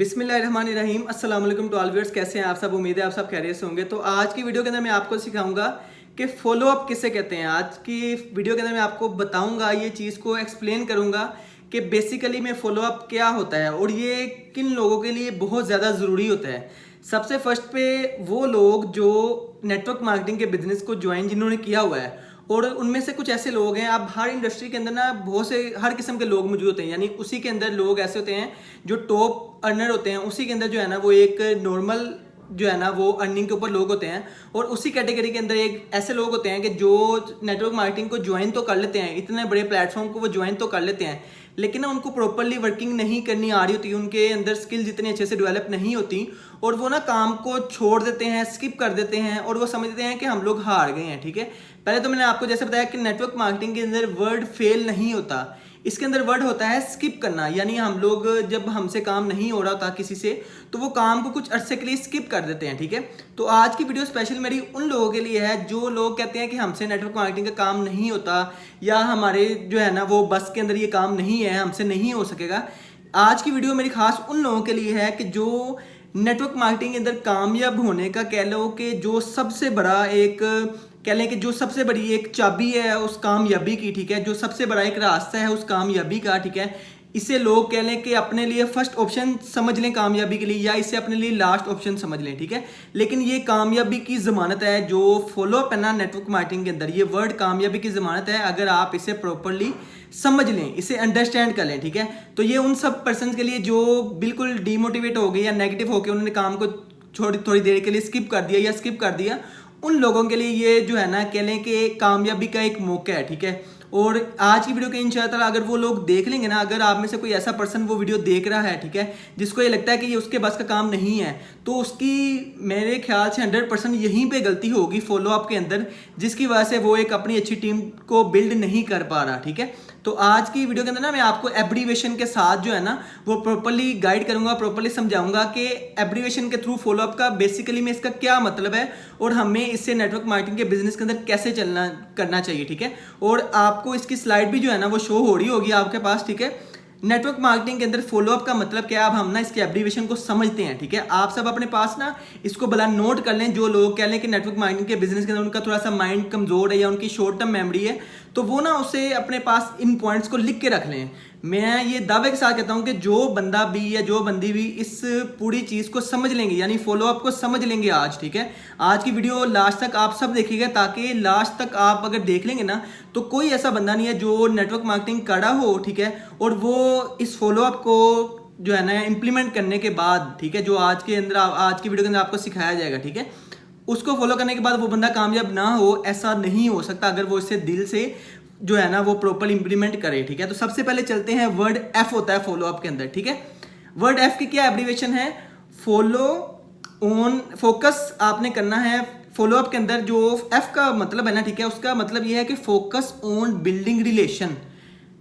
बिस्मिल्लाहिर्रहमानिर्रहीम अस्सलाम वालेकुम टू ऑल व्यूअर्स। कैसे हैं आप सब? उम्मीद है आप सब खैरियत से होंगे। तो आज की वीडियो के अंदर मैं आपको सिखाऊंगा कि फॉलो अप किसे कहते हैं। आज की वीडियो के अंदर मैं आपको बताऊंगा, ये चीज़ को एक्सप्लेन करूंगा कि बेसिकली में फॉलो अप क्या होता है और ये किन लोगों के लिए बहुत ज़्यादा ज़रूरी होता है। सबसे फर्स्ट पे वो लोग जो नेटवर्क मार्केटिंग के बिजनेस को ज्वाइन जिन्होंने किया हुआ है, और उनमें से कुछ ऐसे लोग हैं, अब हर इंडस्ट्री के अंदर ना बहुत से हर किस्म के लोग मौजूद होते हैं। यानी उसी के अंदर लोग ऐसे होते हैं जो टॉप अर्नर होते हैं, उसी के अंदर जो है ना वो एक नॉर्मल जो है ना वो अर्निंग के ऊपर लोग होते हैं, और उसी कैटेगरी के अंदर एक ऐसे लोग होते हैं कि जो नेटवर्क मार्केटिंग को ज्वाइन तो कर लेते हैं, इतने बड़े प्लेटफॉर्म को वो ज्वाइन तो कर लेते हैं, लेकिन ना उनको प्रॉपरली वर्किंग नहीं करनी आ रही होती, उनके अंदर स्किल्स इतनी अच्छे से डेवलप नहीं होती, और वो ना काम को छोड़ देते हैं, स्किप कर देते हैं, और वो समझते हैं कि हम लोग हार गए हैं। ठीक है, पहले तो मैंने आपको जैसे बताया कि नेटवर्क मार्केटिंग के अंदर वर्ड फेल नहीं होता, इसके अंदर वर्ड होता है स्किप करना। यानी हम लोग जब हमसे काम नहीं हो रहा था किसी से, तो वो काम को कुछ अरसे के लिए स्किप कर देते हैं। ठीक है, तो आज की वीडियो स्पेशल मेरी उन लोगों के लिए है जो लोग कहते हैं कि हमसे नेटवर्क मार्केटिंग का काम नहीं होता, या हमारे जो है ना वो बस के अंदर ये काम नहीं है, हमसे नहीं हो सकेगा। आज की वीडियो मेरी खास उन लोगों के लिए है कि जो नेटवर्क मार्केटिंग के अंदर कामयाब होने का कह लो कि जो सबसे बड़ा एक कह लें कि जो सबसे बड़ी एक चाबी है उस कामयाबी की, ठीक है, जो सबसे बड़ा एक रास्ता है उस कामयाबी का, ठीक है, इसे लोग कह लें कि अपने लिए फर्स्ट ऑप्शन समझ लें कामयाबी के लिए, या इसे अपने लिए लास्ट ऑप्शन समझ लें। ठीक है, लेकिन ये कामयाबी की ज़मानत है जो फॉलोअप है ना नेटवर्क मार्केटिंग के अंदर, ये वर्ड कामयाबी की ज़मानत है अगर आप इसे प्रॉपरली समझ लें, इसे अंडरस्टैंड कर लें। ठीक है, तो ये उन सब पर्सन के लिए जो बिल्कुल डीमोटिवेट हो गए या नेगेटिव हो गए, उन्होंने काम को थोड़ी देर के लिए स्किप कर दिया या स्किप कर दिया, उन लोगों के लिए ये जो है ना कह लें कि कामयाबी का एक मौका है। ठीक है, और आज की वीडियो के इंशाअल्लाह अगर वो लोग देख लेंगे ना, अगर आप में से कोई ऐसा पर्सन वो वीडियो देख रहा है, ठीक है, जिसको ये लगता है कि ये उसके बस का काम नहीं है, तो उसकी मेरे ख्याल से 100% यहीं पे गलती होगी फॉलो अप के अंदर, जिसकी वजह से वो एक अपनी अच्छी टीम को बिल्ड नहीं कर पा रहा। ठीक है, तो आज की वीडियो के अंदर ना मैं आपको एब्रीवेशन के साथ जो है ना वो प्रॉपरली गाइड करूंगा, प्रॉपरली समझाऊंगा कि एब्रीवेशन के थ्रू फॉलो अप का बेसिकली में इसका क्या मतलब है, और हमें इससे नेटवर्क मार्केटिंग के बिजनेस के अंदर कैसे चलना करना चाहिए। ठीक है, और आपको इसकी स्लाइड भी जो है ना वो शो हो रही होगी आपके पास। ठीक है, नेटवर्क मार्केटिंग के अंदर फॉलोअप का मतलब क्या है, अब हम ना इसके एब्रीवेशन को समझते हैं। ठीक है, आप सब अपने पास ना इसको भला नोट कर लें। जो लोग कह लें कि नेटवर्क मार्केटिंग के बिजनेस के अंदर उनका थोड़ा सा माइंड कमजोर है या उनकी शॉर्ट टर्म मेमोरी है, तो वो ना उसे अपने पास इन पॉइंट्स को लिख के रख लें। मैं ये दावे के साथ कहता हूं कि जो बंदा भी या जो बंदी भी इस पूरी चीज को समझ लेंगे, यानी फॉलोअप को समझ लेंगे आज, ठीक है, आज की वीडियो लास्ट तक आप सब देखिएगा, ताकि लास्ट तक आप अगर देख लेंगे ना तो कोई ऐसा बंदा नहीं है जो नेटवर्क मार्केटिंग करा हो, ठीक है, और वो इस फॉलोअप को जो है ना इंप्लीमेंट करने के बाद, ठीक है, जो आज के अंदर आज की वीडियो के अंदर आपको सिखाया जाएगा, ठीक है, उसको फॉलो करने के बाद वो बंदा कामयाब ना हो, ऐसा नहीं हो सकता अगर वो इससे दिल से जो है ना वो प्रॉपर इंप्लीमेंट करे। ठीक है, तो सबसे पहले चलते हैं, वर्ड एफ होता है फॉलो अप के अंदर। ठीक है, वर्ड एफ की क्या एब्रीवेशन है? फॉलो ऑन, फोकस आपने करना है फॉलो अप के अंदर। जो एफ का मतलब है ना, ठीक है, उसका मतलब ये है कि फोकस ऑन बिल्डिंग रिलेशन।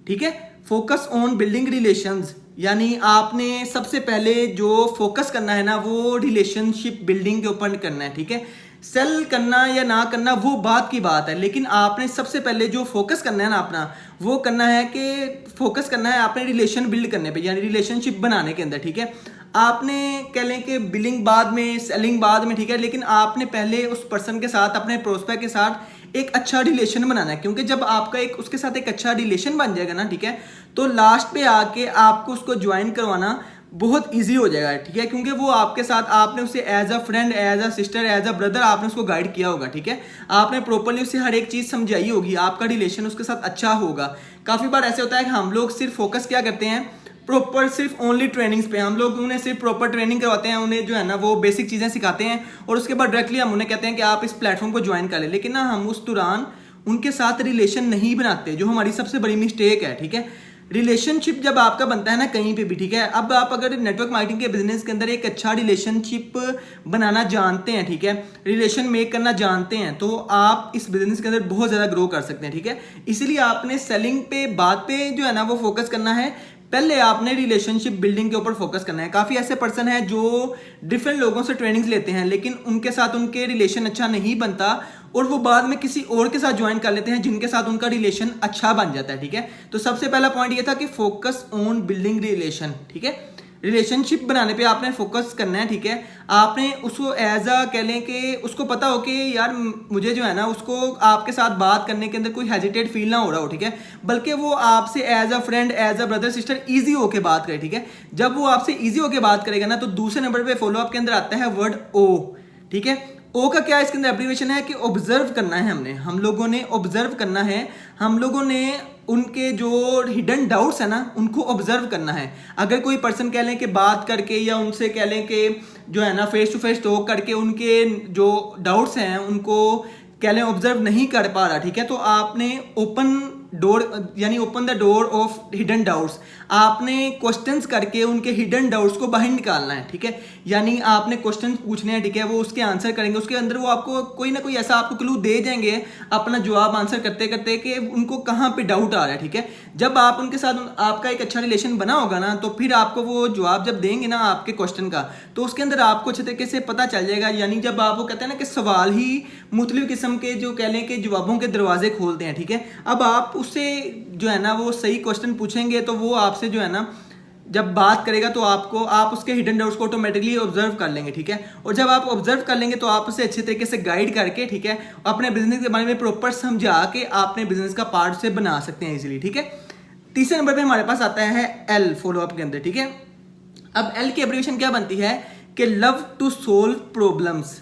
ठीक है, फोकस ऑन बिल्डिंग रिलेशंस, यानी आपने सबसे पहले जो फोकस करना है ना वो रिलेशनशिप बिल्डिंग के ऊपर करना है। ठीक है, सेल करना या ना करना वो बात की बात है, लेकिन आपने सबसे पहले जो फोकस करना है ना अपना, वो करना है कि फोकस करना है आपने रिलेशन बिल्ड करने पे, यानी रिलेशनशिप बनाने के अंदर। ठीक है, आपने कह लें कि बिलिंग बाद में, सेलिंग बाद में, ठीक है, लेकिन आपने पहले उस पर्सन के साथ, अपने प्रोस्पेक्ट के साथ एक अच्छा रिलेशन बनाना है, क्योंकि जब आपका एक उसके साथ एक अच्छा रिलेशन बन जाएगा ना, ठीक है, तो लास्ट पे आके आपको उसको ज्वाइन करवाना बहुत इजी हो जाएगा। ठीक है, क्योंकि वो आपके साथ, आपने उसे as a friend, as a sister, as a brother आपने उसको गाइड किया होगा। ठीक है, आपने प्रॉपरली उसे हर एक चीज़ समझाई होगी, आपका रिलेशन उसके साथ अच्छा होगा। काफ़ी बार ऐसे होता है कि हम लोग सिर्फ फोकस क्या करते हैं, प्रॉपर सिर्फ ओनली ट्रेनिंग्स पे, हम लोग उन्हें सिर्फ प्रॉपर ट्रेनिंग करवाते हैं, उन्हें जो है ना वो बेसिक चीज़ें सिखाते हैं, और उसके बाद डायरेक्टली हम उन्हें कहते हैं कि आप इस प्लेटफॉर्म को ज्वाइन कर लें, लेकिन ना हम उस दौरान उनके साथ रिलेशन नहीं बनाते, जो हमारी सबसे बड़ी मिस्टेक है। ठीक है, रिलेशनशिप जब आपका बनता है ना कहीं पे भी, ठीक है, अब आप अगर नेटवर्क मार्केटिंग के बिजनेस के अंदर एक अच्छा रिलेशनशिप बनाना जानते हैं, ठीक है, रिलेशन मेक करना जानते हैं, तो आप इस बिजनेस के अंदर बहुत ज़्यादा ग्रो कर सकते हैं। ठीक है, इसीलिए आपने सेलिंग पे, बात पे जो है ना वो फोकस करना है, पहले आपने रिलेशनशिप बिल्डिंग के ऊपर फोकस करना है। काफ़ी ऐसे पर्सन है जो डिफरेंट लोगों से ट्रेनिंग्स लेते हैं, लेकिन उनके साथ उनके रिलेशन अच्छा नहीं बनता, और वो बाद में किसी और के साथ ज्वाइन कर लेते हैं जिनके साथ उनका रिलेशन अच्छा बन जाता है। ठीक है, तो सबसे पहला पॉइंट ये था कि फोकस ऑन बिल्डिंग रिलेशन। ठीक है, रिलेशनशिप बनाने पे आपने फोकस करना है, ठीक है। आपने उसको एज अ कह लें कि उसको पता हो कि यार मुझे जो है ना उसको आपके साथ बात करने के अंदर कोई हेजिटेट फील ना हो रहा हो, ठीक है, बल्कि वो आपसे as a friend, as a brother sister easy होके बात करे, ठीक है। जब वो आपसे ईजी होके बात करेगा ना, तो दूसरे नंबर पे फॉलो अप के अंदर आता है वर्ड ओ, ठीक है। ओ का क्या इसके अंदर एब्रीविएशन है कि ऑब्जर्व करना है, हम लोगों ने ऑब्जर्व करना है, हम लोगों ने उनके जो हिडन डाउट्स है ना उनको ऑब्जर्व करना है। अगर कोई पर्सन कह लें कि बात करके या उनसे कह लें कि जो है ना फेस टू फेस टॉक करके उनके जो डाउट्स हैं उनको कह लें ऑब्जर्व नहीं कर पा रहा, ठीक है, तो आपने ओपन डोर यानी open the door of hidden doubts, आपने क्वेश्चंस करके उनके हिडन डाउट्स को बाहर निकालना है, ठीक है। यानी आपने क्वेश्चंस पूछने हैं, ठीक है, वो उसके आंसर करेंगे, उसके अंदर वो आपको कोई ना कोई ऐसा आपको क्लू दे देंगे अपना जवाब आंसर करते करते कि उनको कहाँ पे डाउट आ रहा है, ठीक है। जब आप उनके साथ आपका एक अच्छा रिलेशन बना होगा ना, तो फिर आपको वो जवाब जब देंगे ना आपके क्वेश्चन का, तो उसके अंदर आपको अच्छे तरीके से पता चल जाएगा। यानी जब आप वो कहते हैं ना कि सवाल ही मुख्तलिफ किस्म के जो कह लें कि जवाबों के दरवाजे खोलते हैं, ठीक है। अब आप उससे जो है ना वो सही क्वेश्चन पूछेंगे तो वो आपसे जो है ना जब बात करेगा तो आप उसके हिडन डाउट्स को ऑटोमेटिकली ऑब्जर्व कर लेंगे, ठीक है। और जब आप ऑब्जर्व कर लेंगे तो आप उसे अच्छे तरीके से गाइड करके, ठीक है, अपने बिजनेस के बारे में प्रॉपर समझा के अपने बिजनेस का पार्ट से बना सकते हैं इजीली, ठीक है। तीसरे नंबर पे हमारे पास आता है एल फॉलो अप के अंदर, ठीक है। अब एल की एब्रीविएशन क्या बनती है कि लव टू सोल्व प्रॉब्लम्स।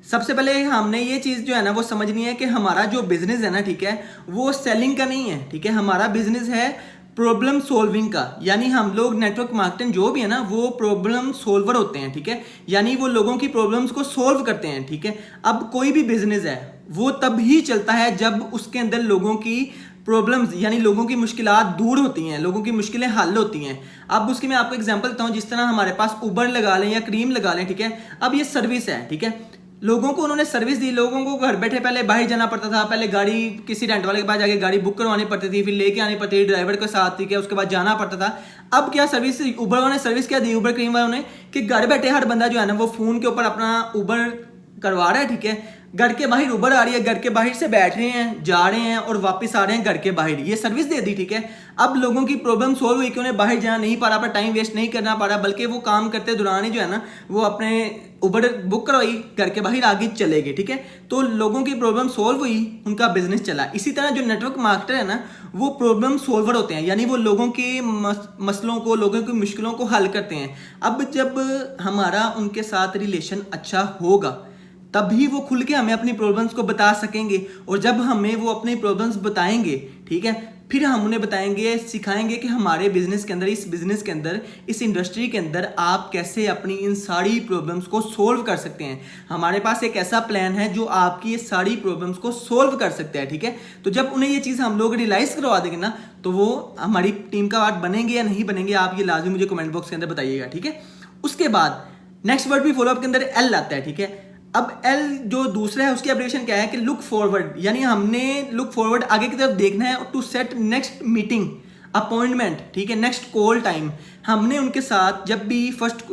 सबसे पहले हमने ये चीज़ जो है ना वो समझनी है कि हमारा जो बिजनेस है ना, ठीक है, वो सेलिंग का नहीं है, ठीक है। हमारा बिजनेस है प्रॉब्लम सोल्विंग का, यानी हम लोग नेटवर्क मार्केटिंग जो भी है ना वो प्रॉब्लम सोल्वर होते हैं, ठीक है। यानी वो लोगों की प्रॉब्लम्स को सोल्व करते हैं, ठीक है। अब कोई भी बिजनेस है वो तब ही चलता है जब उसके अंदर लोगों की प्रॉब्लम्स यानी लोगों की मुश्किलात दूर होती हैं, लोगों की मुश्किलें हल होती हैं। अब उसकी मैं आपको एग्जांपल देता हूँ, जिस तरह हमारे पास उबर लगा लें या क्रीम लगा लें, ठीक है। अब ये सर्विस है, ठीक है, लोगों को उन्होंने सर्विस दी, लोगों को घर बैठे पहले बाहर जाना पड़ता था, पहले गाड़ी किसी रेंट वाले के पास जाके गाड़ी बुक करवानी पड़ती थी, फिर लेके आनी पड़ती थी ड्राइवर के साथ, ठीक है, उसके बाद जाना पड़ता था। अब क्या सर्विस उबर वालों ने सर्विस क्या दी, उबर क्रीम वालों ने, कि घर बैठे हर बंदा जो है ना वो फोन के ऊपर अपना उबर करवा रहा है, ठीक है। घर के बाहर उबर आ रही है, घर के बाहर से बैठ रहे हैं, जा रहे हैं और वापस आ रहे हैं घर के बाहर, ये सर्विस दे दी, ठीक है। अब लोगों की प्रॉब्लम सोल्व हुई कि उन्हें बाहर जाना नहीं पा रहा, अपना टाइम वेस्ट नहीं करना पा रहा, बल्कि वो काम करते दौरान ही जो है ना वो अपने उबर बुक करवाई, घर के बाहर आगे चले गए, ठीक है। तो लोगों की प्रॉब्लम सोल्व हुई, उनका बिजनेस चला। इसी तरह जो नेटवर्क मार्केटर है ना वो प्रॉब्लम सोल्वर होते हैं, यानी वो लोगों के मसलों को, लोगों की मुश्किलों को हल करते हैं। अब जब हमारा उनके साथ रिलेशन अच्छा होगा तभी वो खुल के हमें अपनी प्रॉब्लम्स को बता सकेंगे, और जब हमें वो अपनी प्रॉब्लम्स बताएंगे, ठीक है, फिर हम उन्हें बताएंगे, सिखाएंगे कि हमारे बिजनेस के अंदर, इस बिजनेस के अंदर, इस इंडस्ट्री के अंदर आप कैसे अपनी इन सारी प्रॉब्लम्स को सोल्व कर सकते हैं। हमारे पास एक ऐसा प्लान है जो आपकी ये सारी प्रॉब्लम्स को सोल्व कर सकते हैं, ठीक है। तो जब उन्हें ये चीज़ हम लोग रियलाइज करवा देंगे ना, तो वो हमारी टीम का पार्ट बनेंगे या नहीं बनेंगे, आप ये लाजमी मुझे कमेंट बॉक्स के अंदर बताइएगा, ठीक है। उसके बाद नेक्स्ट वर्ड भी फॉलोअप के अंदर एल आता है, ठीक है। अब एल जो दूसरा है उसकी एब्रिविएशन क्या है कि लुक फॉरवर्ड, यानी हमने लुक फॉरवर्ड आगे की तरफ देखना है, to set next meeting appointment, ठीक है, नेक्स्ट कॉल टाइम। हमने उनके साथ जब भी फर्स्ट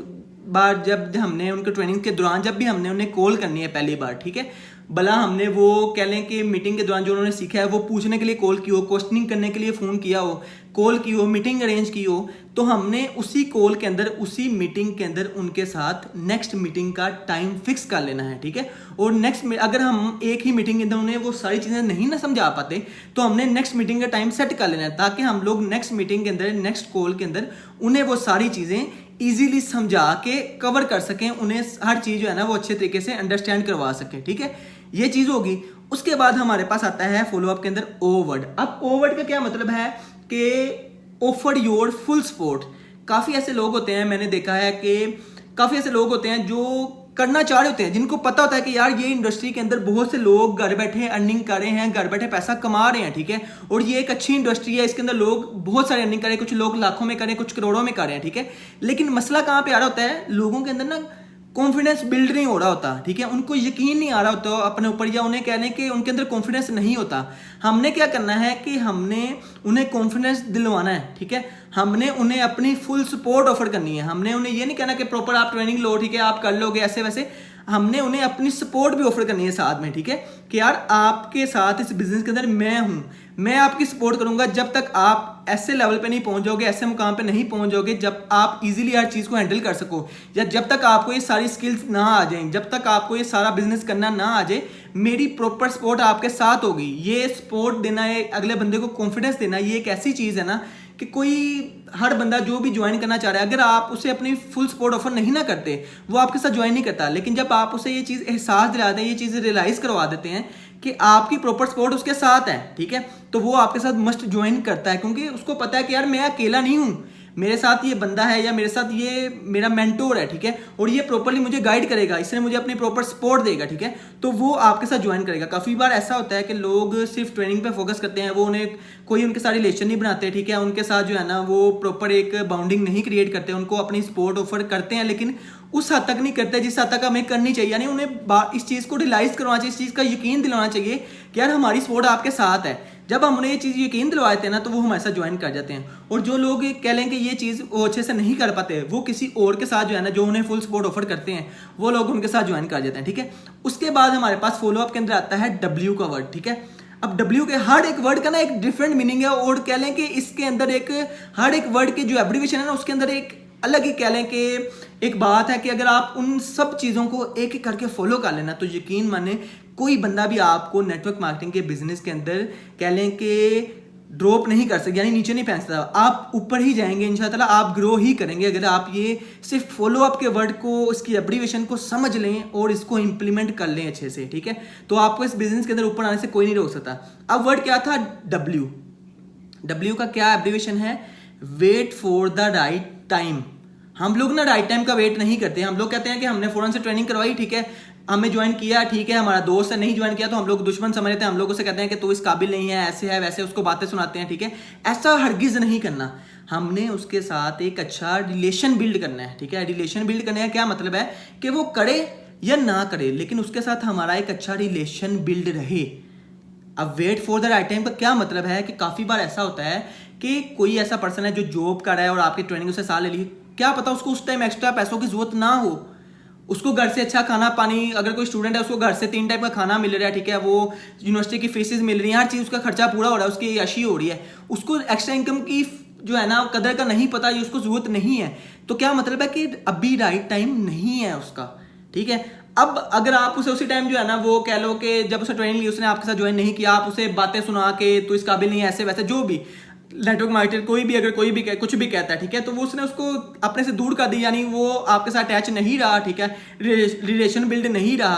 बार जब हमने उनके ट्रेनिंग के दौरान जब भी हमने उन्हें कॉल करनी है पहली बार, ठीक है, भला हमने वो कह लें कि मीटिंग के दौरान जो उन्होंने सीखा है वो पूछने के लिए कॉल की हो, क्वेश्चनिंग करने के लिए फ़ोन किया हो, कॉल की हो, मीटिंग अरेंज की हो, तो हमने उसी कॉल के अंदर, उसी मीटिंग के अंदर उनके साथ नेक्स्ट मीटिंग का टाइम फिक्स कर लेना है, ठीक है। और नेक्स्ट अगर हम एक ही मीटिंग के अंदर उन्हें वो सारी चीज़ें नहीं ना समझा पाते तो हमने नेक्स्ट मीटिंग का टाइम सेट कर लेना है, ताकि हम लोग नेक्स्ट मीटिंग के अंदर, नेक्स्ट कॉल के अंदर उन्हें वो सारी चीज़ें ईजिली समझा के कवर कर सकें, उन्हें हर चीज़ जो है ना वो अच्छे तरीके से अंडरस्टैंड करवा सकें, ठीक है। ये चीज़ होगी। उसके बाद हमारे पास आता है फॉलोअप के अंदर ओ वर्ड। अब ओ वर्ड का क्या मतलब है कि ऑफर योर फुल सपोर्ट। काफ़ी ऐसे लोग होते हैं, मैंने देखा है कि काफ़ी ऐसे लोग होते हैं जो करना चाह रहे होते हैं, जिनको पता होता है कि यार ये इंडस्ट्री के अंदर बहुत से लोग घर बैठे अर्निंग कर रहे हैं, घर बैठे पैसा कमा रहे हैं, ठीक है, और ये एक अच्छी इंडस्ट्री है, इसके अंदर लोग बहुत सारे अर्निंग कर रहे हैं, कुछ लोग लाखों में कर रहे हैं, कुछ करोड़ों में कर रहे हैं, ठीक है। लेकिन मसला कहाँ पे आ रहा होता है, लोगों के अंदर ना कॉन्फिडेंस बिल्ड नहीं हो रहा होता, ठीक है, उनको यकीन नहीं आ रहा होता अपने ऊपर, या उन्हें कहने के उनके अंदर कॉन्फिडेंस नहीं होता। हमने क्या करना है कि हमने उन्हें कॉन्फिडेंस दिलवाना है, ठीक है, हमने उन्हें अपनी फुल सपोर्ट ऑफर करनी है। हमने उन्हें ये नहीं कहना कि प्रॉपर आप ट्रेनिंग लो, ठीक है, आप कर लोगे ऐसे वैसे, हमने उन्हें अपनी सपोर्ट भी ऑफर करनी है साथ में, ठीक है, कि यार आपके साथ इस बिजनेस के अंदर मैं हूं, मैं आपकी सपोर्ट करूंगा जब तक आप ऐसे लेवल पे नहीं पहुंच जाओगे, ऐसे मुकाम पे नहीं पहुंच जाओगे जब आप इजीली हर चीज़ को हैंडल कर सको, या जब तक आपको ये सारी स्किल्स ना आ जाएं, जब तक आपको ये सारा बिजनेस करना ना आ जाए, मेरी प्रॉपर सपोर्ट आपके साथ होगी। ये सपोर्ट देना है, अगले बंदे को कॉन्फिडेंस देना, ये एक ऐसी चीज़ है ना कि कोई हर बंदा जो भी ज्वाइन करना चाह रहा है, अगर आप उसे अपनी फुल सपोर्ट ऑफर नहीं ना करते, वो आपके साथ ज्वाइन नहीं करता। लेकिन जब आप उसे ये चीज़ एहसास दिलाते हैं, ये चीज़ रियलाइज़ करवा देते हैं कि आपकी प्रॉपर सपोर्ट उसके साथ है, ठीक है, तो वो आपके साथ मस्ट ज्वाइन करता है, क्योंकि उसको पता है कि यार मैं अकेला नहीं हूँ, मेरे साथ ये बंदा है या मेरे साथ ये मेरा मेंटोर है, ठीक है, और ये प्रॉपरली मुझे गाइड करेगा, इसने मुझे अपनी प्रॉपर सपोर्ट देगा, ठीक है, तो वो आपके साथ ज्वाइन करेगा। काफ़ी बार ऐसा होता है कि लोग सिर्फ ट्रेनिंग पे फोकस करते हैं, वो उन्हें कोई उनके साथ रिलेशन नहीं बनाते, ठीक है, उनके साथ जो है ना वो प्रॉपर एक बाउंडिंग नहीं क्रिएट करते, उनको अपनी सपोर्ट ऑफर करते हैं लेकिन उस हद तक नहीं करते जिस हद तक हमें करनी चाहिए। यानी उन्हें इस चीज़ को रियलाइज़ करवाना चाहिए, इस चीज़ का यकीन दिलाना चाहिए कि यार हमारी सपोर्ट आपके साथ है। जब हम उन्हें ये चीज़ यकीन दिलवाते हैं ना, तो वो हमारे साथ ज्वाइन कर जाते हैं। और जो लोग कह लें कि ये चीज़ वो अच्छे से नहीं कर पाते, वो किसी और के साथ जो है ना, जो उन्हें फुल सपोर्ट ऑफर करते हैं, वो लोग उनके साथ ज्वाइन कर जाते हैं, ठीक है। उसके बाद हमारे पास फॉलोअप के अंदर आता है W का वर्ड, ठीक है। अब W के हर एक वर्ड का ना एक डिफरेंट मीनिंग है, और कह लें कि इसके अंदर एक हर एक वर्ड के जो एब्रीविएशन है ना, उसके अंदर एक अलग ही कह लें कि एक बात है कि अगर आप उन सब चीज़ों को एक एक करके फॉलो कर लेना, तो यकीन माने कोई बंदा भी आपको नेटवर्क मार्केटिंग के बिजनेस के अंदर कह लें कि ड्रॉप नहीं कर सकते, यानी नीचे नहीं फेंक सकता, आप ऊपर ही जाएंगे इंशाल्लाह, आप ग्रो ही करेंगे अगर आप ये सिर्फ फॉलो अप के वर्ड को, इसकी एब्रीविएशन को समझ लें और इसको इंप्लीमेंट कर लें अच्छे से, ठीक है, तो आपको इस बिजनेस के अंदर ऊपर आने से कोई नहीं रोक सकता। अब वर्ड क्या था? W का क्या एब्रीविएशन है? Wait for the right time. हम लोग ना राइट टाइम का वेट नहीं करते, हम लोग कहते हैं कि हमने फौरन से ट्रेनिंग करवाई, ठीक है, हमें ज्वाइन किया, ठीक है, हमारा दोस्त है नहीं ज्वाइन किया तो हम लोग दुश्मन समझ लेते हैं, हम लोग उसे कहते हैं कि तू इस काबिल नहीं है, ऐसे है वैसे, उसको बातें सुनाते हैं, ठीक है। ऐसा हरगिज नहीं करना, हमने उसके साथ एक अच्छा रिलेशन बिल्ड करना है, ठीक है। रिलेशन बिल्ड करने का क्या मतलब है कि वो करे या ना करे, लेकिन उसके साथ हमारा एक अच्छा रिलेशन बिल्ड रहे। अब wait for the right time का क्या मतलब है कि काफ़ी बार ऐसा होता है कि कोई ऐसा पर्सन है जो जॉब कर रहा है और आपकी ट्रेनिंग उससे साल ले ली, क्या पता उसको उस टाइम एक्स्ट्रा पैसों की जरूरत ना हो, उसको घर से अच्छा खाना पानी, अगर कोई स्टूडेंट है उसको घर से 3 टाइप का खाना मिल रहा है, ठीक है, वो यूनिवर्सिटी की फीसेस मिल रही है, हर चीज़ उसका खर्चा पूरा हो रहा है, उसकी यशी हो रही है, उसको एक्स्ट्रा इनकम की जो है ना कदर का नहीं पता, ये उसको जरूरत नहीं है, तो क्या मतलब है कि अभी राइट टाइम नहीं है उसका, ठीक है। अब अगर आप उसे उसी टाइम जो है ना वो कह लो कि जब उसे ट्रेनिंग ली उसने आपके साथ ज्वाइन नहीं किया, आप उसे बातें सुना के तो इस काबिल नहीं है, ऐसे वैसे जो भी नेटवर्क मार्केटर कोई भी अगर कोई भी कुछ भी कहता है, ठीक है, तो वो उसने उसको अपने से दूर कर दी, यानी वो आपके साथ अटैच नहीं रहा, ठीक है, रिलेशन बिल्ड नहीं रहा।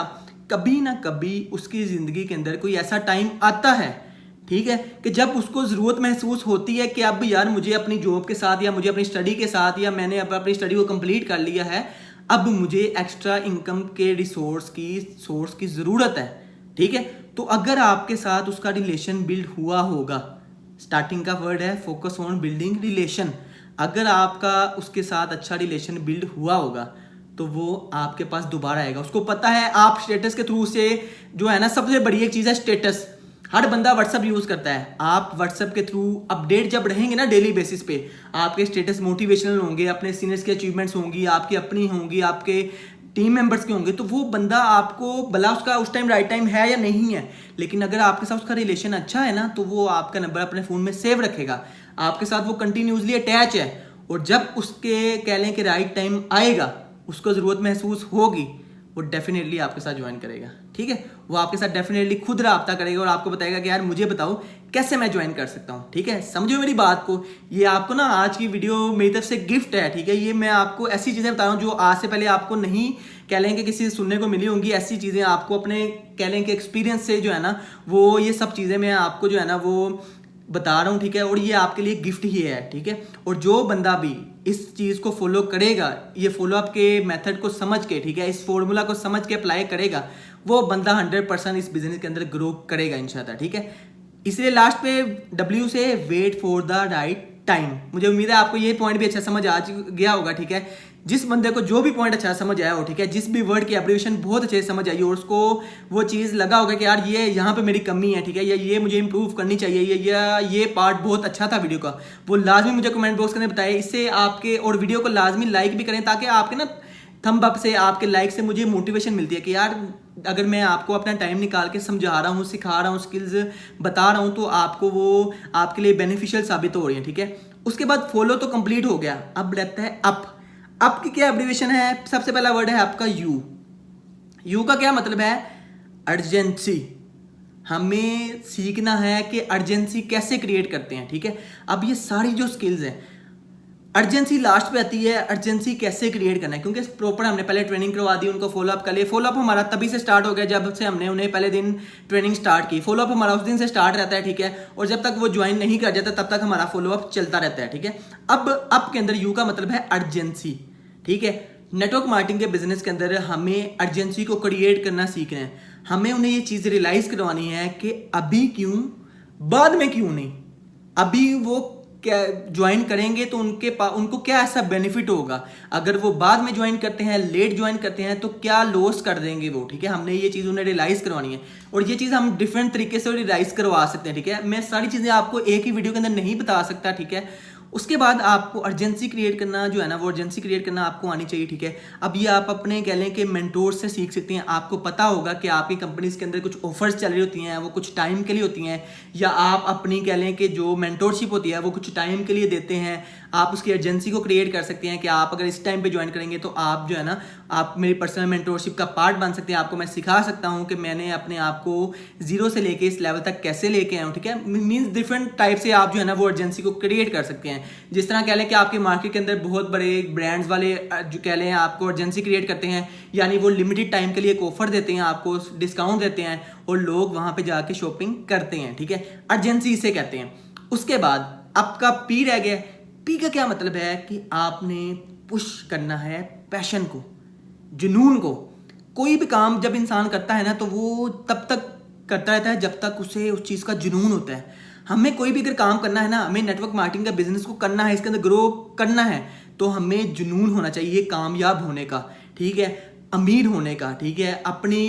कभी ना कभी उसकी ज़िंदगी के अंदर कोई ऐसा टाइम आता है, ठीक है, कि जब उसको ज़रूरत महसूस होती है कि अब यार मुझे अपनी जॉब के साथ या मुझे अपनी स्टडी के साथ या मैंने अब अपनी स्टडी को कंप्लीट कर लिया है, अब मुझे एक्स्ट्रा इनकम के सोर्स की ज़रूरत है, ठीक है। तो अगर आपके साथ उसका रिलेशन बिल्ड हुआ होगा, स्टार्टिंग का वर्ड है फोकस ऑन बिल्डिंग रिलेशन, अगर आपका उसके साथ अच्छा रिलेशन बिल्ड हुआ होगा तो वो आपके पास दोबारा आएगा। उसको पता है आप स्टेटस के थ्रू से जो है ना, सबसे बड़ी एक चीज़ है स्टेटस, हर बंदा व्हाट्सअप यूज़ करता है, आप व्हाट्सअप के थ्रू अपडेट जब रहेंगे ना डेली बेसिस पे, आपके स्टेटस मोटिवेशनल होंगे, अपने सीनियर्स की अचीवमेंट्स होंगी, आपकी अपनी होंगी, आपके टीम मेंबर्स के होंगे, तो वो बंदा आपको भला उसका उस टाइम राइट टाइम है या नहीं है, लेकिन अगर आपके साथ उसका रिलेशन अच्छा है ना, तो वो आपका नंबर अपने फ़ोन में सेव रखेगा, आपके साथ वो कंटिन्यूसली अटैच है, और जब उसके कह लें कि राइट टाइम आएगा, उसको ज़रूरत महसूस होगी, वो डेफिनेटली आपके साथ ज्वाइन करेगा, ठीक है, वो आपके साथ डेफिनेटली खुद रब्ता करेगा और आपको बताएगा कि यार मुझे बताओ कैसे मैं ज्वाइन कर सकता हूँ, ठीक है। समझो मेरी बात को, ये आपको ना आज की वीडियो मेरी तरफ से गिफ्ट है, ठीक है, ये मैं आपको ऐसी चीज़ें बता रहा हूँ जो आज से पहले आपको नहीं कह लें कि किसी से सुनने को मिली होंगी, ऐसी चीज़ें आपको अपने कह लें कि एक्सपीरियंस से जो है ना वो ये सब चीज़ें मैं आपको जो है ना वो बता रहा हूँ, ठीक है, और ये आपके लिए गिफ्ट ही है, ठीक है। और जो बंदा भी इस चीज़ को फॉलो करेगा, ये फॉलोअप के मेथड को समझ के, ठीक है, इस फॉर्मूला को समझ के अप्लाई करेगा, वो बंदा 100% इस बिजनेस के अंदर ग्रो करेगा इंशाल्लाह, ठीक है। इसलिए लास्ट पे W से wait for the right time, मुझे उम्मीद है आपको ये पॉइंट भी अच्छा समझ आ गया होगा, ठीक है। जिस बंदे को जो भी पॉइंट अच्छा समझ आया हो, ठीक है, जिस भी वर्ड की एब्रीविएशन बहुत अच्छे से समझ आई हो, और उसको वो चीज़ लगा होगा कि यार ये यहाँ पे मेरी कमी है, ठीक है, या ये मुझे इंप्रूव करनी चाहिए, या ये पार्ट बहुत अच्छा था वीडियो का, वो लाजमी मुझे कमेंट बॉक्स के अंदर बताए, इससे आपके और वीडियो को लाजमी लाइक भी करें ताकि आपके ना थंब अप से, आपके लाइक से मुझे मोटिवेशन मिलती है कि यार अगर मैं आपको अपना टाइम निकाल के समझा रहा हूँ, सिखा रहा हूँ, स्किल्स बता रहा हूँ, तो आपको वो आपके लिए बेनिफिशियल साबित हो रही है, ठीक है। उसके बाद फॉलो तो कंप्लीट हो गया, अब रहता है अप। अप की क्या एब्रीविएशन है? सबसे पहला वर्ड है आपका यू। यू का क्या मतलब है? अर्जेंसी। हमें सीखना है कि अर्जेंसी कैसे क्रिएट करते हैं, ठीक है। अब ये सारी जो स्किल्स हैं, अर्जेंसी लास्ट पे आती है, अर्जेंसी कैसे क्रिएट करना है, क्योंकि प्रॉपर हमने पहले ट्रेनिंग करवा दी, उनको फॉलोअप कर लिए। फॉलोअप हमारा तभी से स्टार्ट हो गया जब से हमने उन्हें पहले दिन ट्रेनिंग स्टार्ट की। फॉलोअप हमारा उस दिन से स्टार्ट रहता है, ठीक है, और जब तक वो ज्वाइन नहीं कर जाता तब तक हमारा फॉलोअप चलता रहता है, ठीक है। अब अप के अंदर यू का मतलब है अर्जेंसी, ठीक है। नेटवर्क मार्केटिंग के बिजनेस के अंदर हमें अर्जेंसी को क्रिएट करना सीखना है। हमें उन्हें ये चीज़ रियलाइज करवानी है कि अभी क्यों, बाद में क्यों नहीं। अभी वो क्या ज्वाइन करेंगे तो उनको क्या ऐसा बेनिफिट होगा, अगर वो बाद में ज्वाइन करते हैं, लेट ज्वाइन करते हैं, तो क्या लॉस कर देंगे वो, ठीक है। हमने ये चीज़ उन्हें रियलाइज करवानी है, और ये चीज़ हम डिफरेंट तरीके से रियलाइज करवा सकते हैं, ठीक है। मैं सारी चीज़ें आपको एक ही वीडियो के अंदर नहीं बता सकता, ठीक है। उसके बाद आपको अर्जेंसी क्रिएट करना जो है ना, वो अर्जेंसी क्रिएट करना आपको आनी चाहिए, ठीक है। अब ये आप अपने कह लें कि मेंटोर से सीख सकते हैं। आपको पता होगा कि आपकी कंपनीज के अंदर कुछ ऑफर्स चल रही होती हैं, वो कुछ टाइम के लिए होती हैं, या आप अपनी कह लें कि जो मेंटोरशिप होती है वो कुछ टाइम के लिए देते हैं। आप उसकी अर्जेंसी को क्रिएट कर सकते हैं कि आप अगर इस टाइम पे ज्वाइन करेंगे तो आप जो है ना, आप मेरी पर्सनल मेंटोरशिप का पार्ट बन सकते हैं। आपको मैं सिखा सकता हूँ कि मैंने अपने आप को जीरो से लेके इस लेवल तक कैसे लेके आया हूँ, ठीक है। मीन्स डिफरेंट टाइप से आप जो है ना वो अर्जेंसी को क्रिएट कर सकते हैं। जिस तरह कह लें कि आपके मार्केट के अंदर बहुत बड़े ब्रांड्स वाले जो कह लें आपको अर्जेंसी क्रिएट करते हैं, यानी वो लिमिटेड टाइम के लिए एक ऑफर देते हैं, आपको डिस्काउंट देते हैं, और लोग वहाँ पे जाके शॉपिंग करते हैं, ठीक है। अर्जेंसी इसे कहते हैं। उसके बाद आपका पी रह गया। पी का क्या मतलब है कि आपने पुश करना है पैशन को, जुनून को। कोई भी काम जब इंसान करता है ना, तो वो तब तक करता रहता है जब तक उसे उस चीज़ का जुनून होता है। हमें कोई भी अगर काम करना है ना, हमें नेटवर्क मार्केटिंग का बिजनेस को करना है, इसके अंदर ग्रो करना है, तो हमें जुनून होना चाहिए कामयाब होने का, ठीक है, अमीर होने का, ठीक है, अपनी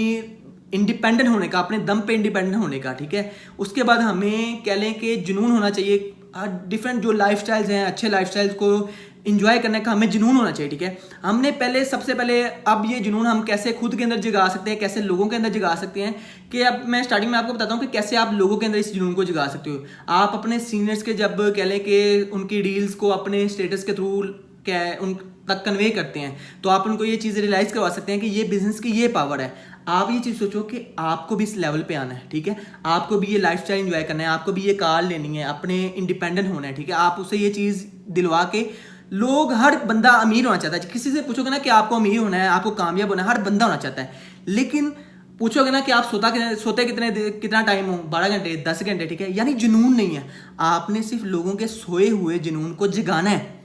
इंडिपेंडेंट होने का, अपने दम पे इंडिपेंडेंट होने का, ठीक है। उसके बाद हमें कह लें कि जुनून होना चाहिए, डिफरेंट जो लाइफस्टाइल्स हैं, अच्छे लाइफस्टाइल्स को इंजॉय करने का हमें जुनून होना चाहिए, ठीक है। हमने पहले सबसे पहले अब ये जुनून हम कैसे खुद के अंदर जगा सकते हैं, कैसे लोगों के अंदर जगा सकते हैं, कि अब मैं स्टार्टिंग में आपको बताता हूँ कि कैसे आप लोगों के अंदर इस जुनून को जगा सकते हो। आप अपने सीनियर्स के जब कह लें कि उनकी डील्स को अपने स्टेटस के थ्रू क्या उन तक कन्वे करते हैं, तो आप उनको ये चीज़ रियलाइज़ करवा सकते हैं कि ये बिजनेस की ये पावर है। आप ये चीज़ सोचो कि आपको भी इस लेवल पे आना है, ठीक है, आपको भी ये लाइफस्टाइल एंजॉय करना है, आपको भी ये कार लेनी है, अपने इंडिपेंडेंट होना है, ठीक है। आप उसे ये चीज़ दिलवा के, लोग, हर बंदा अमीर होना चाहता है। किसी से पूछोगे ना कि आपको अमीर होना है, आपको कामयाब होना है, हर बंदा होना चाहता है। लेकिन पूछोगे ना कि आप सोते कितना टाइम हो, 12 घंटे, 10 घंटे, ठीक है, यानी जुनून नहीं है। आपने सिर्फ लोगों के सोए हुए जुनून को जगाना है।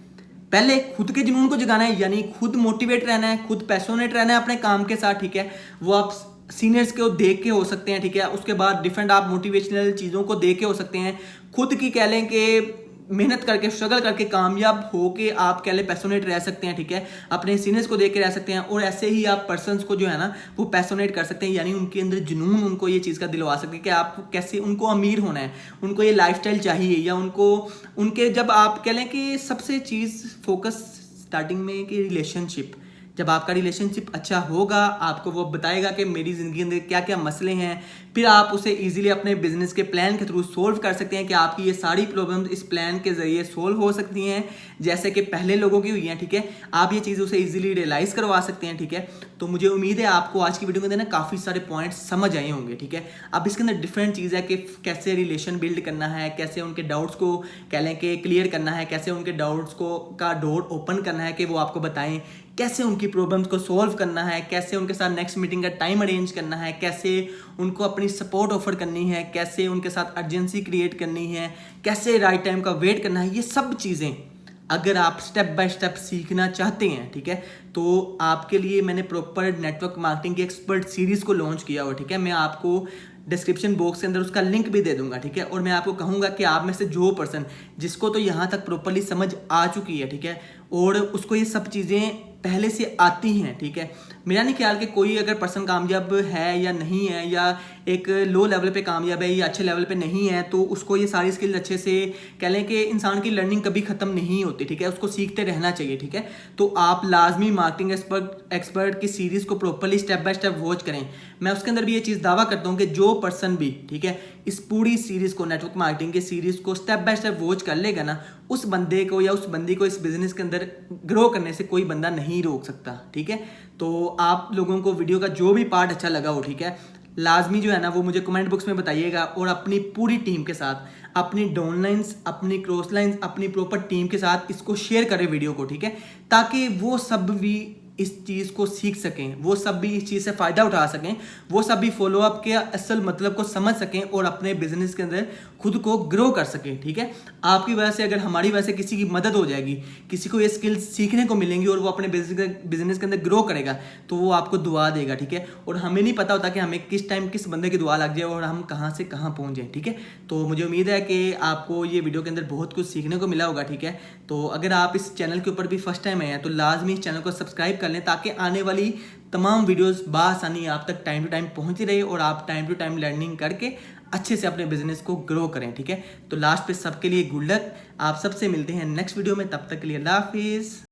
पहले खुद के जुनून को जगाना है, यानी खुद मोटिवेट रहना है, खुद पैशनेट रहना है अपने काम के साथ, ठीक है। वो आप सीनियर्स को देख के हो सकते हैं, ठीक है। उसके बाद डिफरेंट आप मोटिवेशनल चीज़ों को देख के हो सकते हैं। खुद की कह लें कि मेहनत करके, स्ट्रगल करके, कामयाब होके आप कह लें पैशनेट रह सकते हैं, ठीक है। अपने सीनियर्स को देख के रह सकते हैं, और ऐसे ही आप पर्सन्स को जो है ना वो पैशनेट कर सकते हैं, यानी उनके अंदर जुनून, उनको ये चीज़ का दिलवा सकते हैं कि आप कैसे, उनको अमीर होना है, उनको ये लाइफस्टाइल चाहिए, या उनको उनके जब आप कह लें कि सबसे चीज़ फोकस स्टार्टिंग में कि रिलेशनशिप, जब आपका रिलेशनशिप अच्छा होगा, आपको वो बताएगा कि मेरी ज़िंदगी के अंदर क्या क्या मसले हैं, फिर आप उसे इजीली अपने बिजनेस के प्लान के थ्रू सोल्व कर सकते हैं कि आपकी ये सारी प्रॉब्लम्स इस प्लान के ज़रिए सोल्व हो सकती हैं, जैसे कि पहले लोगों की हुई हैं, ठीक है। आप ये चीज़ उसे इजीली रियलाइज़ करवा सकते हैं, ठीक है। तो मुझे उम्मीद है आपको आज की वीडियो के अंदर ना काफ़ी सारे पॉइंट्स समझ आए होंगे, ठीक है। अब इसके अंदर डिफरेंट चीज़ है कि कैसे रिलेशन बिल्ड करना है, कैसे उनके डाउट्स को कह लें कि क्लियर करना है, कैसे उनके डाउट्स को का डोर ओपन करना है कि वो आपको बताएं, कैसे उनकी प्रॉब्लम्स को सॉल्व करना है, कैसे उनके साथ नेक्स्ट मीटिंग का टाइम अरेंज करना है, कैसे उनको अपनी सपोर्ट ऑफर करनी है, कैसे उनके साथ अर्जेंसी क्रिएट करनी है, कैसे राइट टाइम का वेट करना है। ये सब चीज़ें अगर आप स्टेप बाय स्टेप सीखना चाहते हैं, ठीक है, तो आपके लिए मैंने प्रॉपर नेटवर्क मार्केटिंग की एक्सपर्ट सीरीज़ को लॉन्च किया हुआ, ठीक है। मैं आपको डिस्क्रिप्शन बॉक्स के अंदर उसका लिंक भी दे दूंगा, ठीक है। और मैं आपको कहूँगा कि आप में से जो पर्सन जिसको तो यहाँ तक प्रॉपरली समझ आ चुकी है, ठीक है, और उसको ये सब चीज़ें पहले से आती हैं, ठीक है। मेरा नहीं ख्याल कि कोई अगर पर्सन कामयाब है या नहीं है, या एक लो लेवल पे कामयाब है या अच्छे लेवल पे नहीं है, तो उसको ये सारी स्किल्स अच्छे से कह लें कि इंसान की लर्निंग कभी ख़त्म नहीं होती, ठीक है। उसको सीखते रहना चाहिए, ठीक है। तो आप लाजमी मार्केटिंग एक्सपर्ट की सीरीज़ को properly step by step watch करें। मैं उसके अंदर भी ये चीज़ दावा करता हूँ कि जो पर्सन भी, ठीक है, इस पूरी सीरीज़ को, नेटवर्क मार्केटिंग की सीरीज़ को स्टेप बाय स्टेप वॉच कर लेगा ना, उस बंदे को या उस बंदी को इस बिजनेस के अंदर ग्रो करने से कोई बंदा नहीं रोक सकता, ठीक है। तो आप लोगों को वीडियो का जो भी पार्ट अच्छा लगा हो, ठीक है, लाजमी जो है ना वो मुझे कमेंट बॉक्स में बताइएगा, और अपनी पूरी टीम के साथ, अपनी डाउनलाइंस, अपनी क्रॉस लाइंस, अपनी प्रॉपर टीम के साथ इसको शेयर करें वीडियो को, ठीक है, ताकि वो सब भी इस चीज़ को सीख सकें, वो सब भी इस चीज़ से फ़ायदा उठा सकें, वो सब भी फॉलोअप के असल मतलब को समझ सकें और अपने बिजनेस के अंदर खुद को ग्रो कर सकें, ठीक है। आपकी वजह से, अगर हमारी वजह से किसी की मदद हो जाएगी, किसी को ये स्किल्स सीखने को मिलेंगी और वो अपने बिजनेस के अंदर ग्रो करेगा, तो वो आपको दुआ देगा, ठीक है। और हमें नहीं पता होता कि हमें किस टाइम किस बंदे की दुआ लग जाए और हम कहाँ से कहाँ पहुँच जाए, ठीक है। तो मुझे उम्मीद है कि आपको ये वीडियो के अंदर बहुत कुछ सीखने को मिला होगा, ठीक है। तो अगर आप इस चैनल के ऊपर भी फर्स्ट टाइम आए हैं तो लाजमी इस चैनल को सब्सक्राइब कर लें, ताकि आने वाली तमाम वीडियोस बासानी आप तक टाइम टू टाइम पहुंचती रहे और आप टाइम टू टाइम लर्निंग करके अच्छे से अपने बिजनेस को ग्रो करें, ठीक है। तो लास्ट पे सबके लिए गुड लक। आप सबसे मिलते हैं नेक्स्ट वीडियो में, तब तक के लिए अल्लाह हाफिज़।